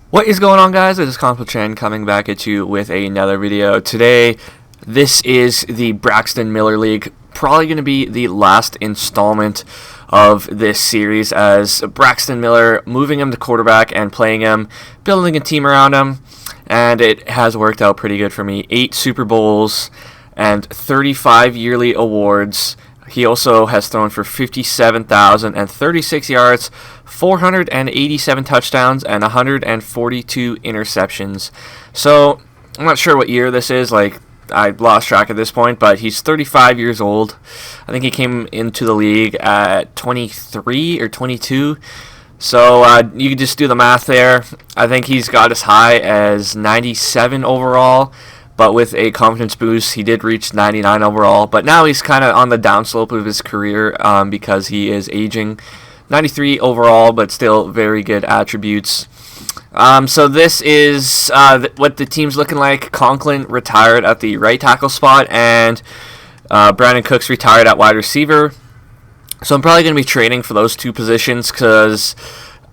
What is going on, guys? It is Conflict Chen coming back at you with another video. Today, this is the Braxton Miller League. Probably going to be the last installment of this series as Braxton Miller, moving him to quarterback and playing him, building a team around him, and it has worked out pretty good for me. 8 Super Bowls and 35 yearly awards. He also has thrown for 57,036 yards, 487 touchdowns, and 142 interceptions. So, I'm not sure what year this is. I lost track at this point, but he's 35 years old. I think he came into the league at 23 or 22. So, you can just do the math there. I think he's got as high as 97 overall. But with a confidence boost, he did reach 99 overall. But now he's kind of on the downslope of his career because he is aging. 93 overall, but still very good attributes. So this is what the team's looking like. Conklin retired at the right tackle spot, and Brandon Cooks retired at wide receiver. So I'm probably going to be trading for those two positions because,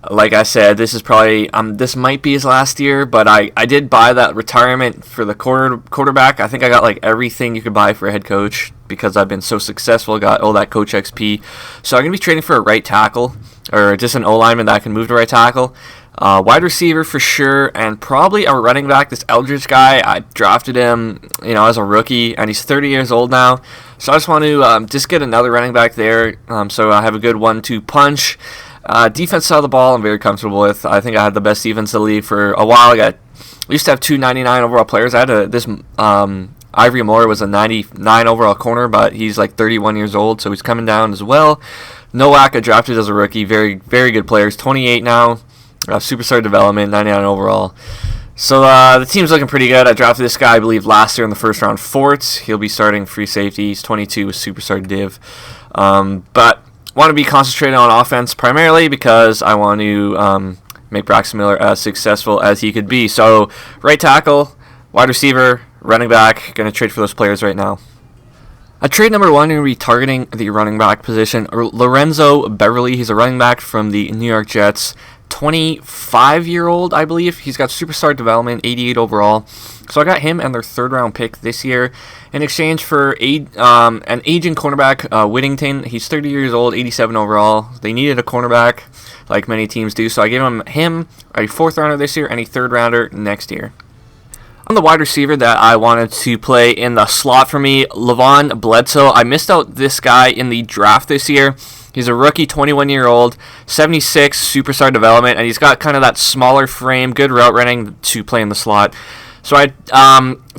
like I said, this is probably this might be his last year, but I did buy that retirement for the quarterback. I think I got like everything you could buy for a head coach because I've been so successful. Got all that coach XP. So I'm gonna be trading for a right tackle or just an O lineman that can move to right tackle. Wide receiver for sure, and probably a running back. This Eldridge guy, I drafted him, as a rookie, and he's 30 years old now. So I just want to just get another running back there. So I have a good 1-2 punch. Defense side of the ball, I'm very comfortable with. I think I had the best defense in the league for a while. I used to have 299 overall players. I had this Ivory Moore was a 99 overall corner, but he's like 31 years old, so he's coming down as well. Nowak, I drafted as a rookie. Very, very good players. 28 now. Superstar development, 99 overall. So the team's looking pretty good. I drafted this guy, I believe, last year in the first round. Fort. He'll be starting free safety. He's 22 with superstar div. But want to be concentrating on offense primarily because I want to make Braxton Miller as successful as he could be. So right tackle, wide receiver, running back, going to trade for those players right now. At trade number 1, we're going to be targeting the running back position. Lorenzo Beverly, he's a running back from the New York Jets. 25-year-old, I believe. He's got superstar development, 88 overall. So I got him and their third-round pick this year in exchange for an aging cornerback, Whittington. He's 30 years old, 87 overall. They needed a cornerback, like many teams do. So I gave him a fourth-rounder this year and a third-rounder next year. On the wide receiver that I wanted to play in the slot for me, Levon Bledsoe. I missed out this guy in the draft this year. He's a rookie, 21-year-old, 76 superstar development, and he's got kind of that smaller frame, good route running to play in the slot. So I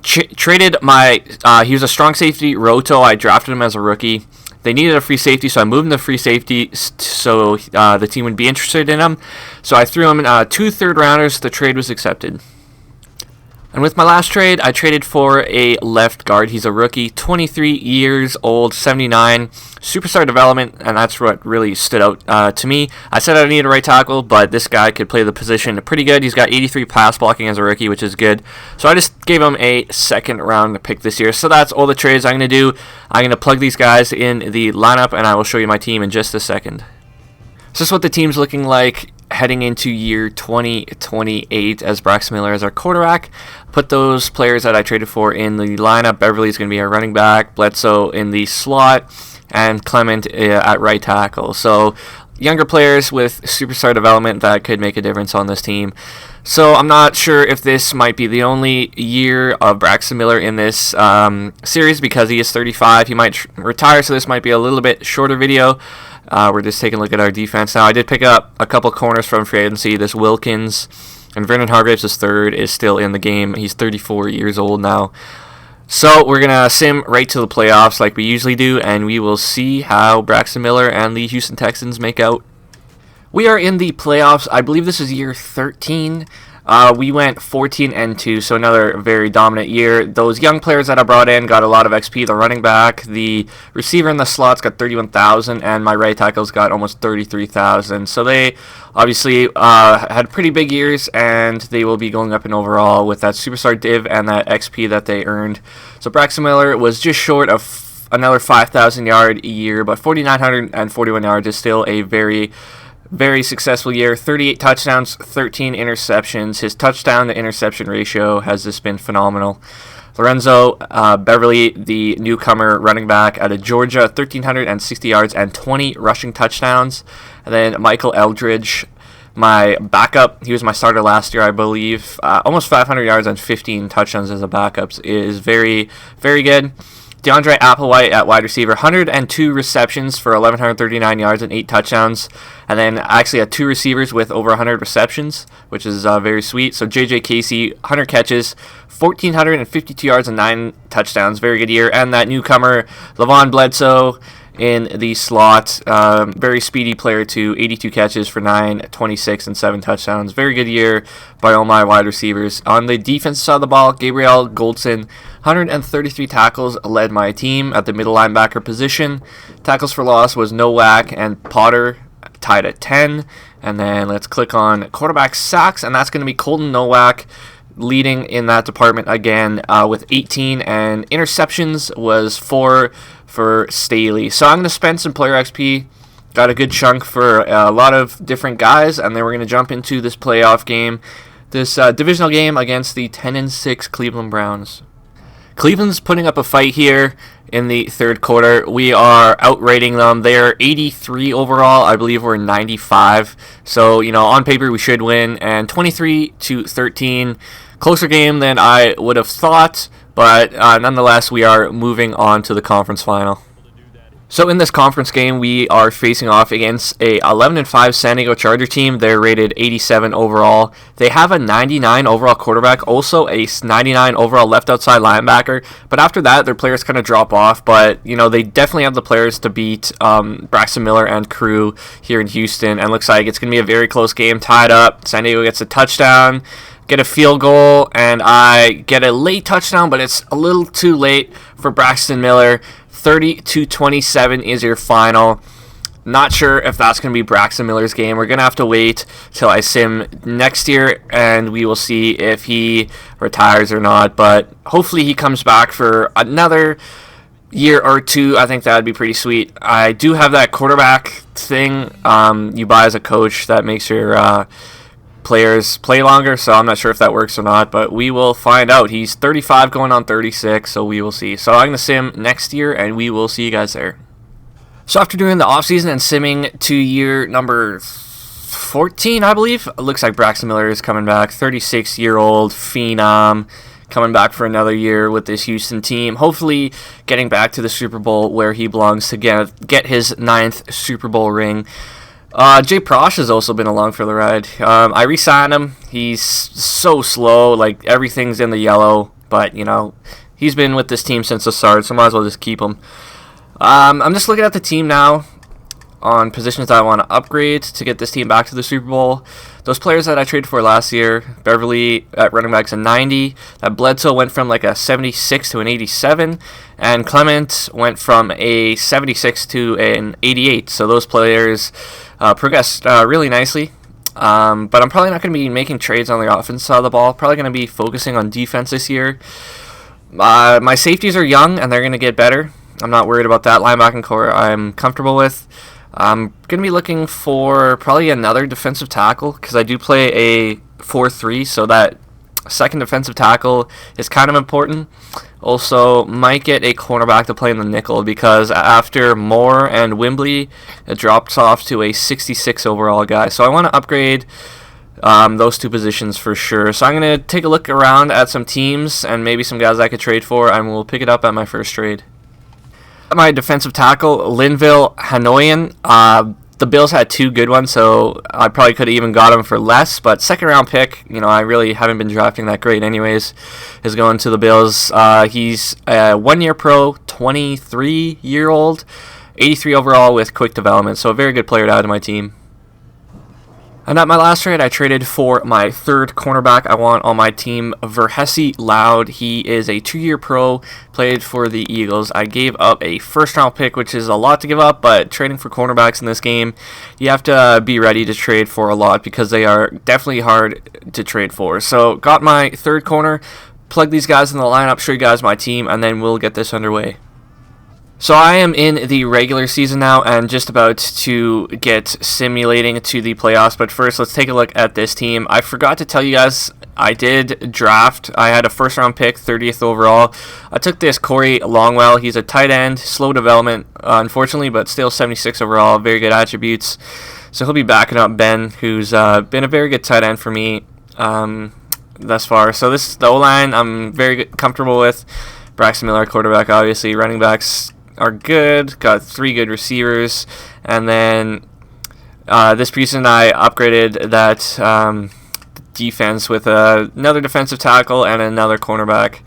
traded he was a strong safety, Roto. I drafted him as a rookie. They needed a free safety, so I moved him to free safety so the team would be interested in him. So I threw him in 2 third-rounders. The trade was accepted. And with my last trade, I traded for a left guard. He's a rookie, 23 years old, 79, superstar development, and that's what really stood out to me. I said I needed a right tackle, but this guy could play the position pretty good. He's got 83 pass blocking as a rookie, which is good. So I just gave him a second-round pick this year. So that's all the trades I'm going to do. I'm going to plug these guys in the lineup, and I will show you my team in just a second. So this is what the team's looking like heading into year 2028 as Braxton Miller as our quarterback. Put those players that I traded for in the lineup. Beverly's going to be our running back, Bledsoe in the slot, and Clement at right tackle. So younger players with superstar development that could make a difference on this team. So I'm not sure if this might be the only year of Braxton Miller in this series because he is 35. He might retire, so this might be a little bit shorter video. We're just taking a look at our defense now. I did pick up a couple corners from free agency. This Wilkins and Vernon Hargreaves, his third, is still in the game. He's 34 years old now. So we're going to sim right to the playoffs like we usually do, and we will see how Braxton Miller and the Houston Texans make out. We are in the playoffs. I believe this is year 13. We went 14-2, so another very dominant year. Those young players that I brought in got a lot of XP. The running back, the receiver in the slots got 31,000, and my right tackles got almost 33,000. So they obviously had pretty big years, and they will be going up in overall with that superstar div and that XP that they earned. So Braxton Miller was just short of another 5,000 yard year, but 4,941 yards is still a very Very successful year, 38 touchdowns, 13 interceptions. His touchdown to interception ratio has just been phenomenal. Lorenzo Beverly, the newcomer running back out of Georgia, 1,360 yards and 20 rushing touchdowns. And then Michael Eldridge, my backup, he was my starter last year, I believe. Almost 500 yards and 15 touchdowns as a backup is very, very good. DeAndre Applewhite at wide receiver, 102 receptions for 1,139 yards and 8 touchdowns. And then I actually had 2 receivers with over 100 receptions, which is very sweet. So J.J. Casey, 100 catches, 1,452 yards and 9 touchdowns. Very good year. And that newcomer, Levon Bledsoe, in the slot, very speedy player too, 82 catches for 926 and 7 touchdowns. Very good year by all my wide receivers. On the defensive side of the ball, Gabriel Goldson, 133 tackles, led my team at the middle linebacker position. Tackles for loss was Nowak and Potter, tied at 10. And then let's click on quarterback sacks, and that's going to be Colton Nowak leading in that department again with 18, and interceptions was 4 for Staley. So I'm going to spend some player XP. Got a good chunk for a lot of different guys, and then we're going to jump into this playoff game, this divisional game against the 10-6 Cleveland Browns. Cleveland's putting up a fight here in the third quarter. We are outrating them. They're 83 overall. I believe we're 95. So, on paper we should win. And 23-13. Closer game than I would have thought. But nonetheless, we are moving on to the conference final. So in this conference game, we are facing off against a 11-5 San Diego Charger team. They're rated 87 overall. They have a 99 overall quarterback, also a 99 overall left outside linebacker. But after that, their players kind of drop off. But, they definitely have the players to beat Braxton Miller and crew here in Houston. And looks like it's going to be a very close game, tied up. San Diego gets a touchdown, get a field goal, and I get a late touchdown, but it's a little too late for Braxton Miller. 30-27 is your final. Not sure if that's going to be Braxton Miller's game. We're going to have to wait till I sim next year, and we will see if he retires or not. But hopefully he comes back for another year or two. I think that would be pretty sweet. I do have that quarterback thing you buy as a coach that makes your players play longer, so I'm not sure if that works or not, but we will find out. He's 35 going on 36, so we will see. So I'm going to sim next year, and we will see you guys there. So after doing the offseason and simming to year number 14, I believe, it looks like Braxton Miller is coming back, 36-year-old phenom, coming back for another year with this Houston team, hopefully getting back to the Super Bowl where he belongs to get his 9th Super Bowl ring. Jay Prosh has also been along for the ride. I re-signed him. He's so slow, like everything's in the yellow, but he's been with this team since the start, so might as well just keep him. I'm just looking at the team now on positions that I want to upgrade to get this team back to the Super Bowl. Those players that I traded for last year, Beverly at running back's a 90. That Bledsoe went from like a 76 to an 87. And Clement went from a 76 to an 88. So those players progressed really nicely. But I'm probably not going to be making trades on the offense side of the ball. Probably going to be focusing on defense this year. My safeties are young, and they're going to get better. I'm not worried about that. Linebacking core I'm comfortable with. I'm going to be looking for probably another defensive tackle because I do play a 4-3, so that second defensive tackle is kind of important. Also, might get a cornerback to play in the nickel because after Moore and Wembley, it drops off to a 66 overall guy. So I want to upgrade those two positions for sure. So I'm going to take a look around at some teams and maybe some guys I could trade for, and we'll pick it up at my first trade. My defensive tackle, Linville Hanoian. The Bills had 2 good ones, so I probably could have even got him for less. But second round pick, I really haven't been drafting that great anyways, is going to the Bills. He's a 1-year pro, 23-year-old, 83 overall with quick development. So a very good player to add to my team. And at my last trade, I traded for my third cornerback I want on my team, Verhesi Loud. He is a 2-year pro, played for the Eagles. I gave up a first-round pick, which is a lot to give up, but trading for cornerbacks in this game, you have to be ready to trade for a lot because they are definitely hard to trade for. So got my third corner, plug these guys in the lineup, show you guys my team, and then we'll get this underway. So I am in the regular season now and just about to get simulating to the playoffs. But first, let's take a look at this team. I forgot to tell you guys, I did draft. I had a first round pick, 30th overall. I took this Corey Longwell. He's a tight end, slow development, unfortunately, but still 76 overall, very good attributes. So he'll be backing up Ben, who's been a very good tight end for me thus far. So this is the O-line I'm very comfortable with. Braxton Miller, quarterback, obviously. Running backs are good. Got 3 good receivers. And then this preseason I upgraded that defense with another defensive tackle and another cornerback.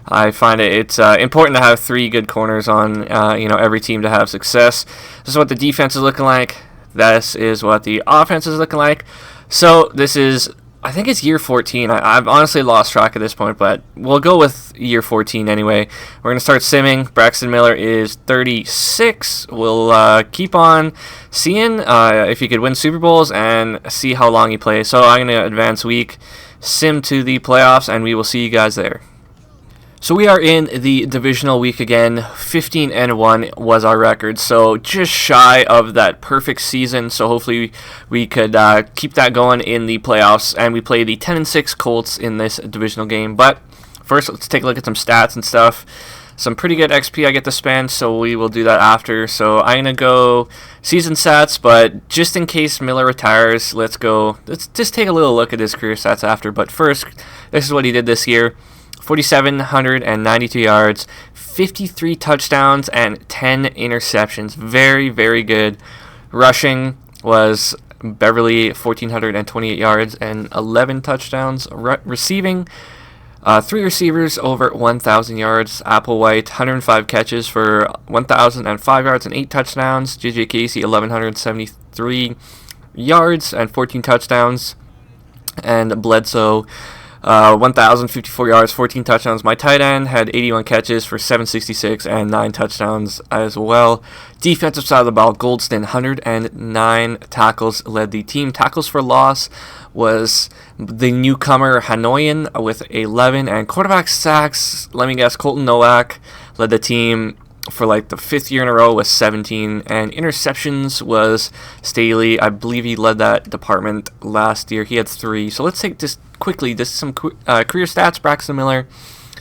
I find it's important to have 3 good corners on every team to have success. This is what the defense is looking like. This is what the offense is looking like. So this is, I think it's year 14. I've honestly lost track at this point, but we'll go with year 14 anyway. We're going to start simming. Braxton Miller is 36. We'll keep on seeing if he could win Super Bowls and see how long he plays. So I'm going to advance week, sim to the playoffs, and we will see you guys there. So we are in the divisional week again. 15-1 was our record, so just shy of that perfect season. So hopefully we could keep that going in the playoffs, and we play the 10-6 Colts in this divisional game. But first, let's take a look at some stats and stuff. Some pretty good XP I get to spend, so we will do that after. So I'm gonna go season stats, but just in case Miller retires, let's just take a little look at his career stats after. But first, this is what he did this year. 4,792 yards, 53 touchdowns, and 10 interceptions. Very, very good. Rushing was Beverly, 1,428 yards and 11 touchdowns. Receiving, 3 receivers over 1,000 yards. Applewhite, 105 catches for 1,005 yards and 8 touchdowns. J.J. Casey, 1,173 yards and 14 touchdowns. And Bledsoe, 1,054 yards, 14 touchdowns. My tight end had 81 catches for 766 and 9 touchdowns as well. Defensive side of the ball, Goldston, 109 tackles, led the team. Tackles for loss was the newcomer Hanoian with 11. And quarterback sacks, let me guess, Colton Nowak led the team for like the 5th year in a row with 17. And interceptions was Staley. I believe he led that department last year. He had 3. So let's take just quickly some career stats. Braxton Miller,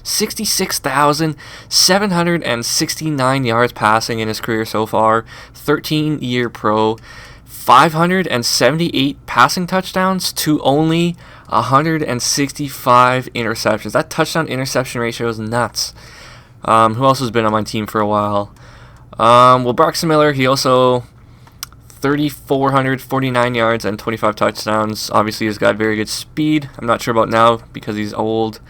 66,769 yards passing in his career so far. 13-year pro. 578 passing touchdowns to only 165 interceptions. That touchdown interception ratio is nuts. Who else has been on my team for a while? Well, Braxton Miller, he also 3,449 yards and 25 touchdowns. Obviously, he's got very good speed. I'm not sure about now because he's old.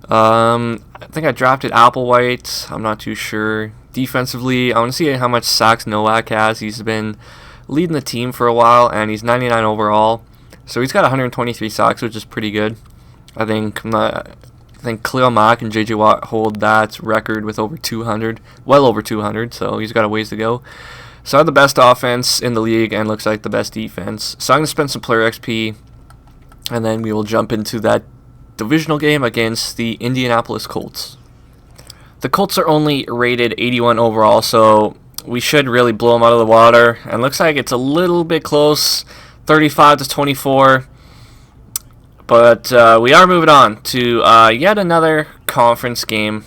I think I drafted Applewhite. I'm not too sure. Defensively, I want to see how much sacks Nowak has. He's been leading the team for a while, and he's 99 overall. So he's got 123 sacks, which is pretty good. I think Khalil Mack and J.J. Watt hold that record with over 200, well over 200, so he's got a ways to go. So I have the best offense in the league and looks like the best defense. So I'm going to spend some player XP, and then we will jump into that divisional game against the Indianapolis Colts. The Colts are only rated 81 overall, so we should really blow them out of the water. And looks like it's a little bit close, 35-24. But we are moving on to yet another conference game.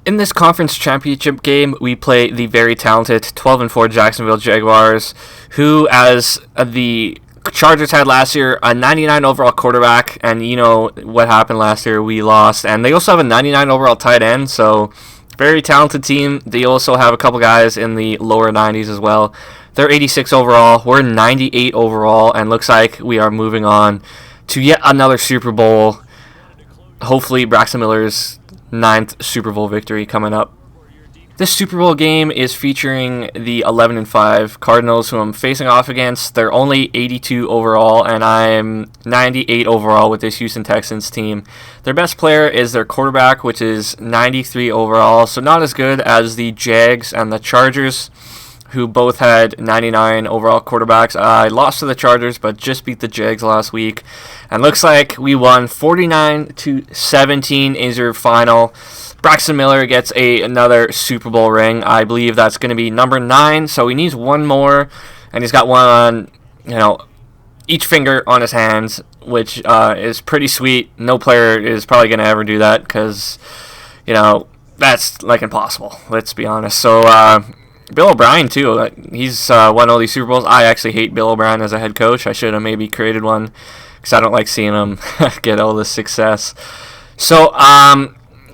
In this conference championship game, we play the very talented 12-4 Jacksonville Jaguars, who, as the Chargers had last year, a 99 overall quarterback, and you know what happened last year, we lost. And they also have a 99 overall tight end, so very talented team. They also have a couple guys in the lower 90s as well. They're 86 overall, we're 98 overall, and looks like we are moving on to yet another Super Bowl. Hopefully Braxton Miller's 9th Super Bowl victory coming up. This Super Bowl game is featuring the 11-5 Cardinals, who I'm facing off against. They're only 82 overall, and I'm 98 overall with this Houston Texans team. Their best player is their quarterback, which is 93 overall, so not as good as the Jags and the Chargers, who both had 99 overall quarterbacks. I lost to the Chargers, but just beat the Jags last week. And looks like we won 49-17 is your final. Braxton Miller gets another Super Bowl ring. I believe that's going to be number 9, so he needs one more. And he's got one on, each finger on his hands, which is pretty sweet. No player is probably going to ever do that because, that's like impossible, let's be honest. So, Bill O'Brien, too. He's won all these Super Bowls. I actually hate Bill O'Brien as a head coach. I should have maybe created one because I don't like seeing him get all this success. So,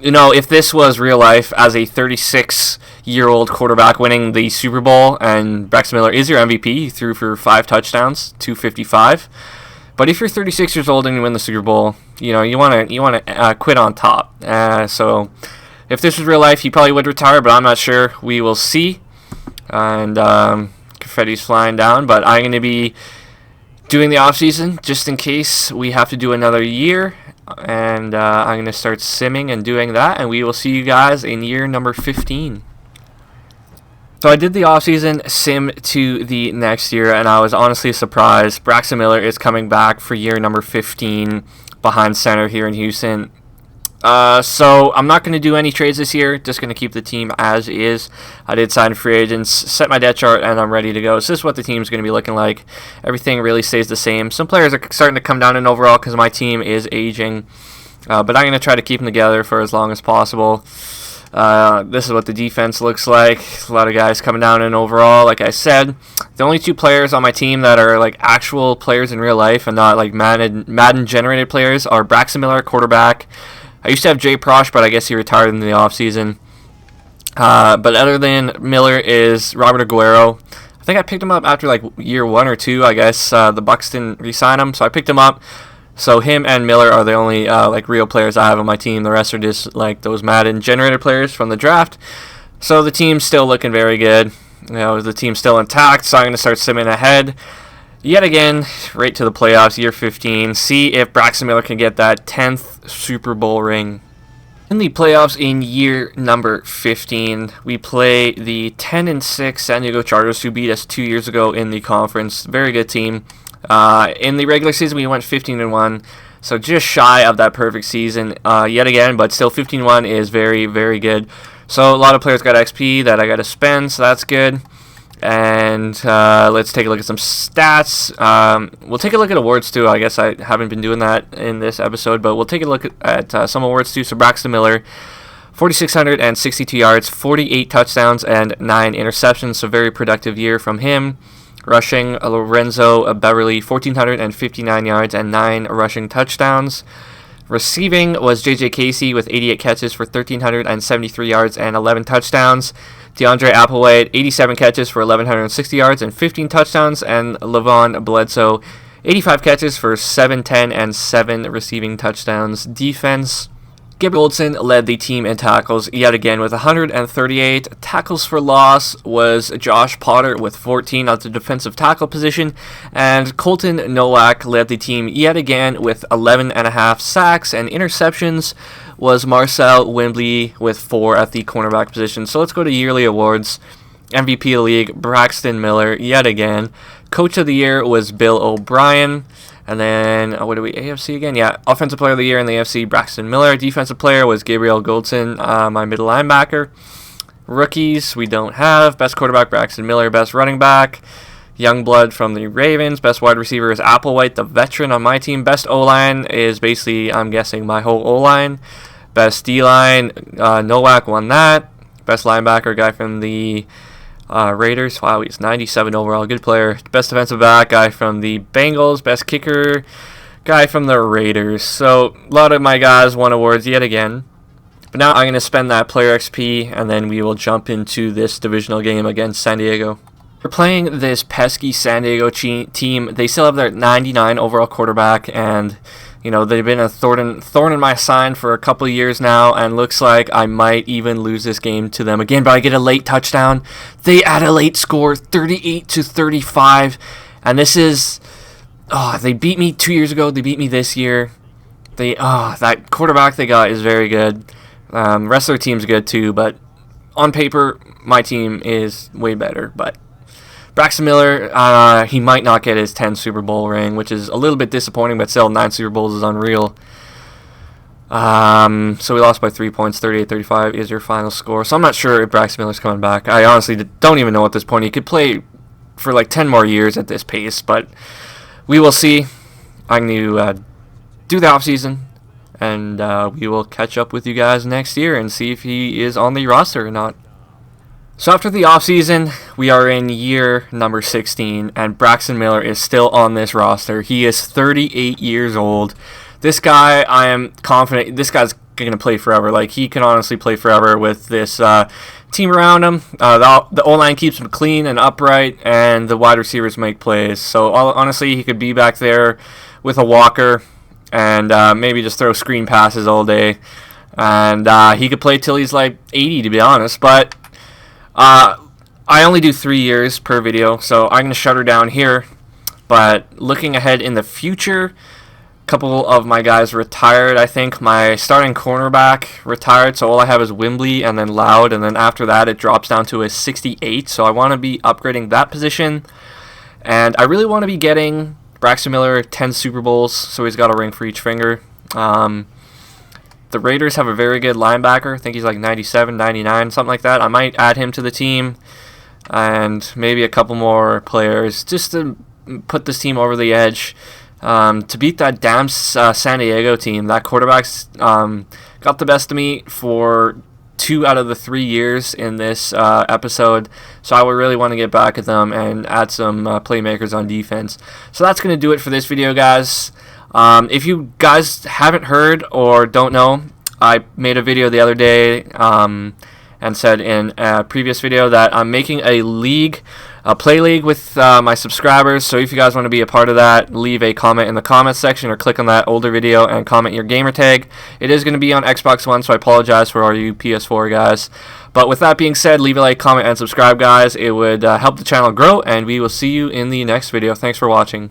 if this was real life as a 36-year-old quarterback winning the Super Bowl, and Braxton Miller is your MVP, he threw for 5 touchdowns, 255. But if you're 36 years old and you win the Super Bowl, you want to quit on top. So, if this was real life, he probably would retire, but I'm not sure. We will see. And confetti's flying down, but I'm going to be doing the offseason just in case we have to do another year, and I'm going to start simming and doing that, and we will see you guys in year number 15. So I did the offseason sim to the next year, and I was honestly surprised. Braxton Miller is coming back for year number 15 behind center here in Houston. So I'm not going to do any trades this year, just going to keep the team as is. I did sign free agents, set my depth chart, and I'm ready to go. So this is what the team's going to be looking like. Everything really stays the same. Some players are starting to come down in overall because my team is aging, but I'm going to try to keep them together for as long as possible. This is what the defense looks like. A lot of guys coming down in overall, like I said. The only 2 players on my team that are like actual players in real life and not like Madden generated players are Braxton Miller, quarterback. I used to have Jay Prosh, but I guess he retired in the offseason. But other than Miller is Robert Aguero. I think I picked him up after like year 1 or 2. I guess the Bucs didn't re-sign him, so I picked him up. So him and Miller are the only like real players I have on my team. The rest are just like those Madden generated players from the draft. So the team's still looking very good. The team's still intact, so I'm going to start simming ahead. Yet again, right to the playoffs, year 15. See if Braxton Miller can get that 10th Super Bowl ring. In the playoffs in year number 15, we play the 10-6 San Diego Chargers, who beat us 2 years ago in the conference. Very good team. In the regular season, we went 15-1, so just shy of that perfect season yet again, but still 15-1 is very, very good. So a lot of players got XP that I got to spend, so that's good. And let's take a look at some stats. We'll take a look at awards too. I guess I haven't been doing that in this episode, but we'll take a look at some awards too. So Braxton Miller, 4,662 yards, 48 touchdowns, and 9 interceptions. So very productive year from him. Rushing, Lorenzo Beverly, 1,459 yards and 9 rushing touchdowns. Receiving was J.J. Casey with 88 catches for 1,373 yards and 11 touchdowns. DeAndre Applewhite, 87 catches for 1,160 yards and 15 touchdowns. And Levon Bledsoe, 85 catches for 710 and 7 receiving touchdowns. Defense, Gabriel Goldson led the team in tackles yet again with 138. Tackles for loss was Josh Potter with 14 at the defensive tackle position. And Colton Nowak led the team yet again with 11.5 sacks. And interceptions was Marcel Wembley with 4 at the cornerback position. So let's go to yearly awards. MVP of the league, Braxton Miller yet again. Coach of the year was Bill O'Brien. And then, AFC again? Yeah, Offensive Player of the Year in the AFC, Braxton Miller. Defensive Player was Gabriel Goldson, my middle linebacker. Rookies, we don't have. Best quarterback, Braxton Miller. Best running back, Youngblood from the Ravens. Best wide receiver is Applewhite, the veteran on my team. Best O-line is basically, I'm guessing, my whole O-line. Best D-line, Nowak won that. Best linebacker, guy from the Raiders. Wow, he's 97 overall. Good player. Best defensive back, guy from the Bengals. Best kicker, guy from the Raiders. So a lot of my guys won awards yet again. But now I'm going to spend that player XP, and then we will jump into this divisional game against San Diego. We're playing this pesky San Diego team. They still have their 99 overall quarterback, and they've been a thorn in my side for a couple of years now, and looks like I might even lose this game to them again. But I get a late touchdown. They add a late score, 38-35, and this is, they beat me 2 years ago. They beat me this year. That quarterback they got is very good. Rest of their team's good too, but on paper, my team is way better. But Braxton Miller, he might not get his 10th Super Bowl ring, which is a little bit disappointing, but still 9 Super Bowls is unreal. So we lost by 3 points, 38-35 is your final score. So I'm not sure if Braxton Miller's coming back. I honestly don't even know at this point. He could play for like 10 more years at this pace, but we will see. I'm going to do the offseason, and we will catch up with you guys next year and see if he is on the roster or not. So after the offseason, we are in year number 16, and Braxton Miller is still on this roster. He is 38 years old. This guy, I am confident, this guy's going to play forever. Like, he can honestly play forever with this team around him. The O-line keeps him clean and upright, and the wide receivers make plays. So, honestly, he could be back there with a walker and maybe just throw screen passes all day. And he could play till he's like 80, to be honest. But I only do 3 years per video, so I'm going to shut her down here. But looking ahead in the future, a couple of my guys retired. I think my starting cornerback retired, so all I have is Wimbley and then Loud, and then after that it drops down to a 68, so I want to be upgrading that position. And I really want to be getting Braxton Miller 10 Super Bowls, so he's got a ring for each finger. The Raiders have a very good linebacker. I think he's like 97, 99, something like that. I might add him to the team, and maybe a couple more players just to put this team over the edge. To beat that damn San Diego team. That quarterback's got the best of me for 2 out of the 3 years in this episode, so I would really want to get back at them and add some playmakers on defense. So that's going to do it for this video, guys. If you guys haven't heard or don't know, I made a video the other day and said in a previous video that I'm making a league, a play league with my subscribers. So if you guys want to be a part of that, leave a comment in the comments section or click on that older video and comment your gamer tag. It is going to be on Xbox One, so I apologize for all you PS4 guys. But with that being said, leave a like, comment, and subscribe, guys. It would help the channel grow, and we will see you in the next video. Thanks for watching.